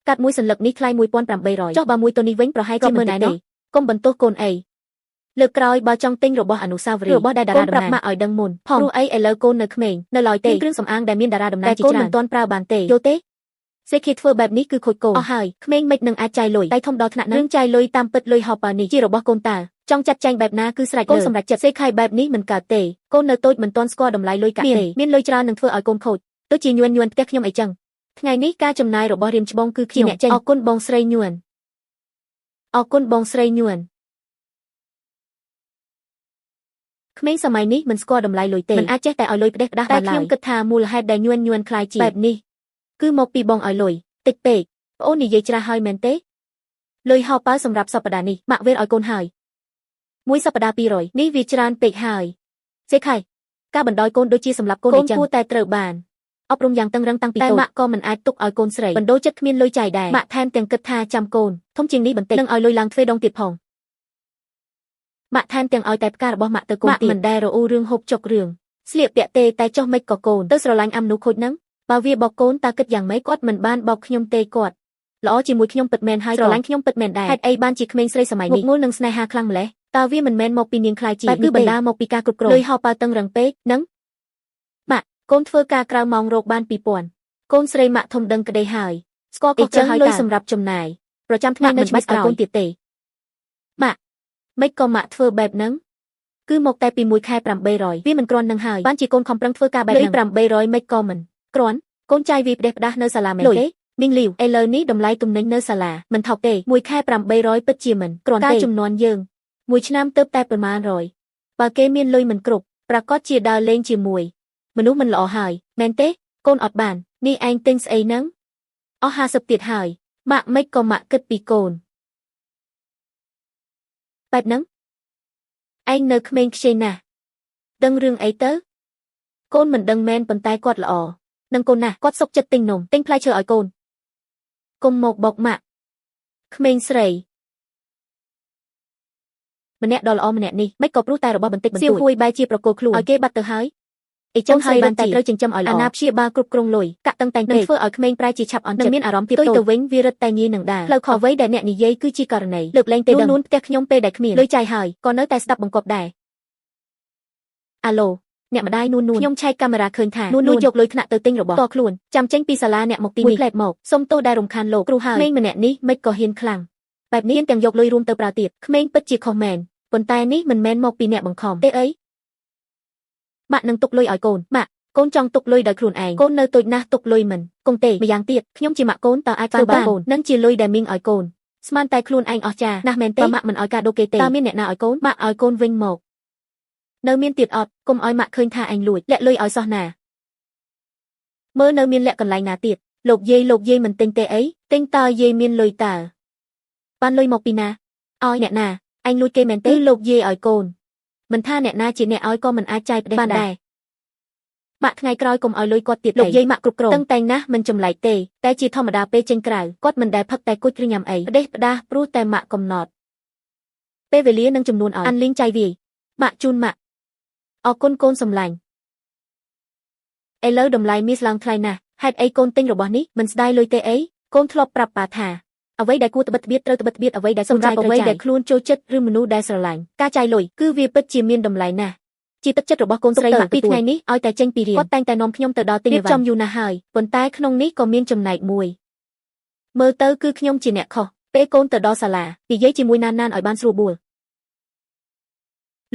កាត់មួយសន្លឹកនេះថ្លៃ1800ចុះបើមួយតូនេះវិញប្រហែលជា10000ដែរកុំបន្ទោសកូនអីលើកក្រោយបើចង់ទិញរបស់អនុស្សាវរីយ៍របស់តារាតំណាងប្រាប់ម៉ាក់ឲ្យដឹងមុនព្រោះអីឥឡូវកូននៅក្មេងនៅឡើយទេគ្រឿងសម្អាងដែលមានតារាតំណាងជាច្រើនមិនទាន់ប្រើបានទេយល់ទេសេឃីធ្វើបែបនេះគឺខូចកូនអស់ហើយក្មេងមិននឹងអាចចាយលុយដៃធំដល់ថ្នាក់នឹងចាយលុយតាមពិតលុយហោប៉ានេះជារបស់កូនតើចង់ចាត់ចែងបែបណាគឺស្រេចកូនសម្រេចចិត្តសេខៃបែបនេះមិនកើតទេកូននៅតូចមិនទាន់ស្គាល់តម្លៃលុយកាក់ទេមានលុយច្រើននឹងធ្វើឲ្យកូនខូចដូចជាញួនផ្ទះខ្ញុំអីចឹងថ្ងៃនេះការចំណាយរបស់រៀមច្បងគឺខ្ញុំអរគុណបងស្រីញួនអរគុណបងស្រីញួនក្មេងសម័យនេះមិនស្គាល់តម្លៃលុយទេមិនអាចចេះតែឲ្យលុយផ្ដេសផ្ដាស់បានឡើយតែខ្ញុំគិតថាមូលហេតុដែលញួនខ្លាយជាបែបនេះគឺមកពីបងឲ្យលុយតិចពេកប្អូននិយាយច្រាស់ហើយមែនទេលុយហោប៉ៅសម្រាប់សប្តាហ៍នេះម៉ាក់វេលឲ្យកូនហើយមួយសប្តាហ៍200នេះវាច្រើនពេកហើយសេខៃការបណ្ដោយកូនដូចជាសម្រាប់កូនអញ្ចឹងគួរតែត្រូវបានអប់រំយ៉ាងតឹងរឹងតាំងពីតូចតែម៉ាក់ក៏មិនអាចទុកឲ្យកូនស្រីបណ្ដោចិត្តគ្មានលុយចាយដែរម៉ាក់ថែមទាំងគិតថាចាំកូនធំជាងនេះបន្តិចនឹងឲ្យលុយឡើងទ្វេដងទៀតផងម៉ាក់ថែមទាំងឲ្យតែផ្ការបស់ម៉ាក់ទៅកូនទៀតមិនដែលរអ៊ូរឿងហូបចុករឿងស្លៀកពាក់ទេតែចុះមិនក៏កូនទៅស្រឡាញ់អាំនោះខូចហ្នឹងបើវាបោកកូនតើគិតយ៉ាងម៉េចគាត់មិនបានបោកខ្ញុំទេគាត់ល្អជាមួយខ្ញុំពិតមែនហើយស្រឡាញ់ខ្ញុំពិតមែនដែរហេតុអីបានជាក្មេងស្រីសម័យនេះងល់នឹងស្នេហាខ្លាំងម្ល៉េះតើវាមិនមែនមកពីនាងខ្លាយជាគឺបណ្ដាមកពីការគ្រប់គ្រងលុយហោប៉ៅតឹងរឹងពេកនឹងម៉ាក់កូនធ្វើការក្រៅម៉ោងរោគបាន2000កូនស្រីម៉ាក់ធំដឹងក្តីហើយស្គាល់ខុសត្រូវហើយលុយសម្រាប់ចំណាយប្រចាំថ្ងៃនៅមិនបាច់ឲ្យកូនទៀតទេម៉ាក់មិនក៏ម៉ាក់ធ្វើបែបហ្នឹងគឺមកតែពីមួយខែ800វាមិនគ្រាន់នឹងហើយបានជាកូនខំប្រឹងធ្វើការបែបហ្នឹង800មិនក៏មិនគ្រាន់កូនចាយវាផ្ដេសផ្ដាស់នៅសាលាមែនទេមីងលីវឥឡូវនេះតម្លៃទំនិញនៅសាលាមិនថោកទេមួយខែ800ពិតជាមិនគ្រាន់ទេការចំនួនយើងមួយឆ្នាំទៅតែប្រមាណ100បើគេមានលុយមិនគ្រប់ប្រកាសជាដើរលេងជាមួយមនុស្សមិនល្អហើយមែនទេកូនអត់បាននេះឯងទិញស្អីហ្នឹងអស់50ទៀតហើយម៉ាក់មិនក៏ម៉ាក់គិតពីកូនបែបហ្នឹងឯងនៅក្មេងខ្ចីណាស់ដឹងរឿងអីទៅកូនមិនដឹងមែនប៉ុន្តែគាត់ល្អនឹងកូនណាស់គាត់សុខចិត្តទិញនំទិញផ្លែឈើឲ្យកូនកុំមកបោកម៉ាក់ក្មេងស្រីម្នាក់ដ៏ល្អម្នាក់នេះមិនក៏ព្រោះតែរបស់បន្តិចបន្តួចសៀវហួយបែរជាប្រគល់ខ្លួនឲ្យគេបាត់ទៅហើយអីចឹងហើយបានតែត្រូវចិញ្ចឹមឲ្យល្អអាណាព្យាបាលគ្រប់គ្រងលុយកាក់តឹងតែងពេកនឹងធ្វើឲ្យក្មេងប្រែជាឆាប់អន់ចិត្តមានអារម្មណ៍ទៀតទៅវិញវារឹតតែងាយនឹងដើរផ្លូវខុសអ្វីដែលអ្នកនិយាយគឺជាករណីលើកលែងទេដឹងនួនផ្ទះខ្ញុំពេលដែលគ្មានលុយចាយហើយក៏នៅតែស្ដាប់បង្គាប់ដែរអាឡូអ្នកម្ដាយនួនខ្ញុំឆែកកាមេរ៉ាឃើញថានួនយកលុយថ្នាក់ទៅទិញរបស់តខ្លួនចាំចេញពីសាលាអ្នកមកទីនេះផ្លែតមកសុំទោសដែលរំខានលោកគ្រូហើយក្មេងម្នាក់នេះមិនក៏ហ៊ានខ្លាំងបែបនេះទាំងយកលុយរួមទៅប្រើទៀតក្មេងពិតជាខុសមែនប៉ុន្តែនេះមិនមែនមកពីអ្នកបង្ខំទេអីម៉ាក់នឹងទុកលុយឲ្យកូនម៉ាក់កូនចង់ទុកលុយដោយខ្លួនឯងកូននៅតូចណាស់ទុកលុយមិនគង់ទេម្យ៉ាងទៀតខ្ញុំជាម៉ាក់កូនតើអាចធ្វើបានកូននឹងជាលុយដែលមីងឲ្យកូនស្មានតែខ្លួនឯងអស់ចាណាស់មែនទេម៉ាក់មិនឲ្យកាដូគេទេតើមានអ្នកណាឲ្យកូនម៉ាក់ឲ្យកូនវិញមកនៅមានទៀតអត់កុំឲ្យម៉ាក់ឃើញថាឯងលួចលាក់លុយឲ្យសោះណាមើលនៅមានលាក់កន្លែងណាទៀតលោកយាយមិនទិញទេអីទិញតើយាយមានលុយតើបានលុយមកពីណាឲ្យអ្នកណាឯងលួចគេមែនទេលោកយាយឲ្យកូនមិនថាអ្នកណាជាអ្នកឲ្យក៏មិនអាចចាយផ្ដេសបានដែរម៉ាក់ថ្ងៃក្រោយកុំឲ្យលុយគាត់ទៀតលោកយាយម៉ាក់គ្រប់គ្រងតឹងតែងណាស់មិនចម្លែកទេតែជាធម្មតាពេលចេញក្រៅគាត់មិនដែលផឹកតែគុជឬញ៉ាំអីផ្ដេសផ្ដាស់ព្រោះតែម៉ាក់កំណត់ពេលវេលានិងចំនួនឲ្យអានលីងចាយវាយម៉ាក់ជូនម៉ាក់អរគុណកូនសំឡាញ់ឥឡូវតម្លៃមានឡើងថ្លៃណាស់ហេតុអីកូនទិញរបស់នេះមិនស្ដាយលុយទេអីកូនធ្លាប់ប្រាប់ប៉ាថាអ្វីដែលគួរត្បិតត្បៀតត្រូវត្បិតត្បៀតអ្វីដែលសម្រាប់អ្វីដែលខ្លួនចូលចិត្តឬមនុស្សដែលស្រឡាញ់ការចាយលុយគឺវាពិតជាមានតម្លៃណាស់ជាទឹកចិត្តរបស់កូនស្រីម៉ាក់ពីថ្ងៃនេះឲ្យតែចេញពីរៀនគាត់តែងតែនាំខ្ញុំទៅដល់ទិញអីវ៉ាន់ចំយូរណាស់ហើយប៉ុន្តែក្នុងនេះក៏មានចំណែកមួយមើលទៅគឺខ្ញុំជាអ្នកខុសពេលកូនទៅដល់សាលានិយាយជាមួយណានឲ្យបានស្រួលបួល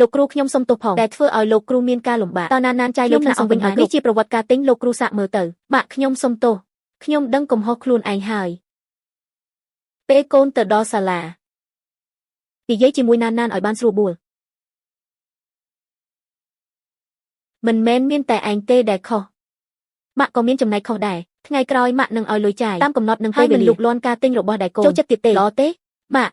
លោកគ្រូខ្ញុំសុំទោសផងដែលធ្វើឲ្យលោកគ្រូមានការលំបាកតើណានចាយលុយថ្នាក់អង្គវិញហើយនេះជាប្រវត្តិការទិញលោកគ្រូសាកមើលទៅម៉ាក់ខ្ញុំសុំទោសខ្ញុំដឹងកំហុសខ្លួនឯងហើយពេលកូនទៅដល់សាលានិយាយជាមួយណានឲ្យបានស្រួលបួលមិនមែនមានតែឯងទេដែលខុសម៉ាក់ក៏មានចំណែកខុសដែរថ្ងៃក្រោយម៉ាក់នឹងឲ្យលុយចាយតាមកំណត់នឹងពេលវេលាលោកលាន់ការទិញរបស់ដែលកូនចូលចិត្តទៀតទេល្អទេម៉ាក់